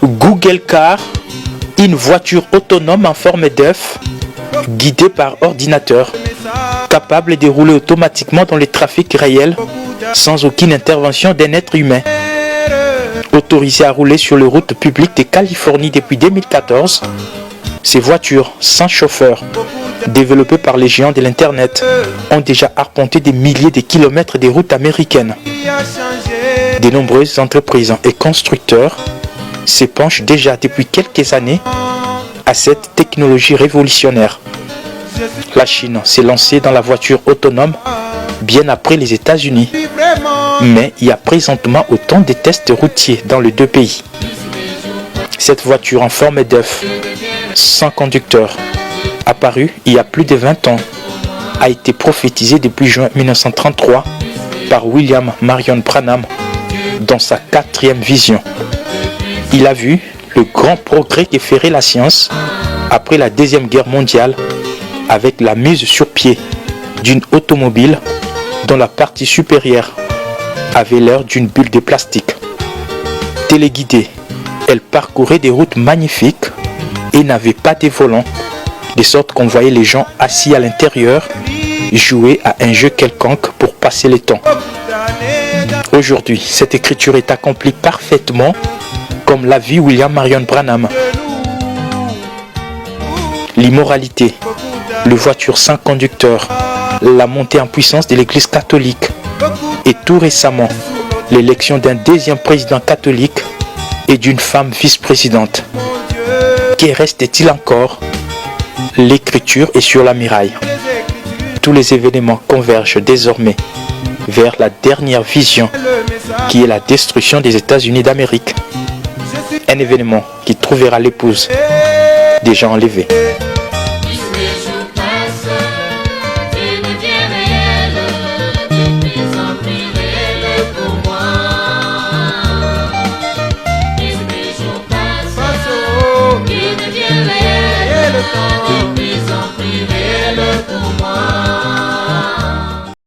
Google Car, une voiture autonome en forme d'œuf, guidée par ordinateur, capable de rouler automatiquement dans le trafic réel sans aucune intervention d'un être humain. Autorisée à rouler sur les routes publiques de Californie depuis 2014, ces voitures sans chauffeur, développées par les géants de l'Internet, ont déjà arpenté des milliers de kilomètres de routes américaines. De nombreuses entreprises et constructeurs se penchent déjà depuis quelques années à cette technologie révolutionnaire. La Chine s'est lancée dans la voiture autonome bien après les États-Unis. Mais il y a présentement autant de tests routiers dans les deux pays. Cette voiture en forme d'œuf, sans conducteur, apparue il y a plus de 20 ans, a été prophétisée depuis juin 1933 par William Marion Branham dans sa 4e vision. Il a vu le grand progrès que ferait la science après la Deuxième Guerre mondiale avec la mise sur pied d'une automobile dont la partie supérieure avait l'air d'une bulle de plastique. Téléguidée, elle parcourait des routes magnifiques et n'avait pas de volant, de sorte qu'on voyait les gens assis à l'intérieur jouer à un jeu quelconque pour passer le temps. Aujourd'hui, cette écriture est accomplie parfaitement comme l'a vu William Marion Branham. L'immoralité, les voitures sans conducteur, la montée en puissance de l'Église catholique et tout récemment l'élection d'un deuxième président catholique et d'une femme vice-présidente. Que reste-t-il encore? L'écriture est sur la muraille. Tous les événements convergent désormais vers la dernière vision qui est la destruction des États-Unis d'Amérique. Un événement qui trouvera l'épouse déjà enlevée. Le temps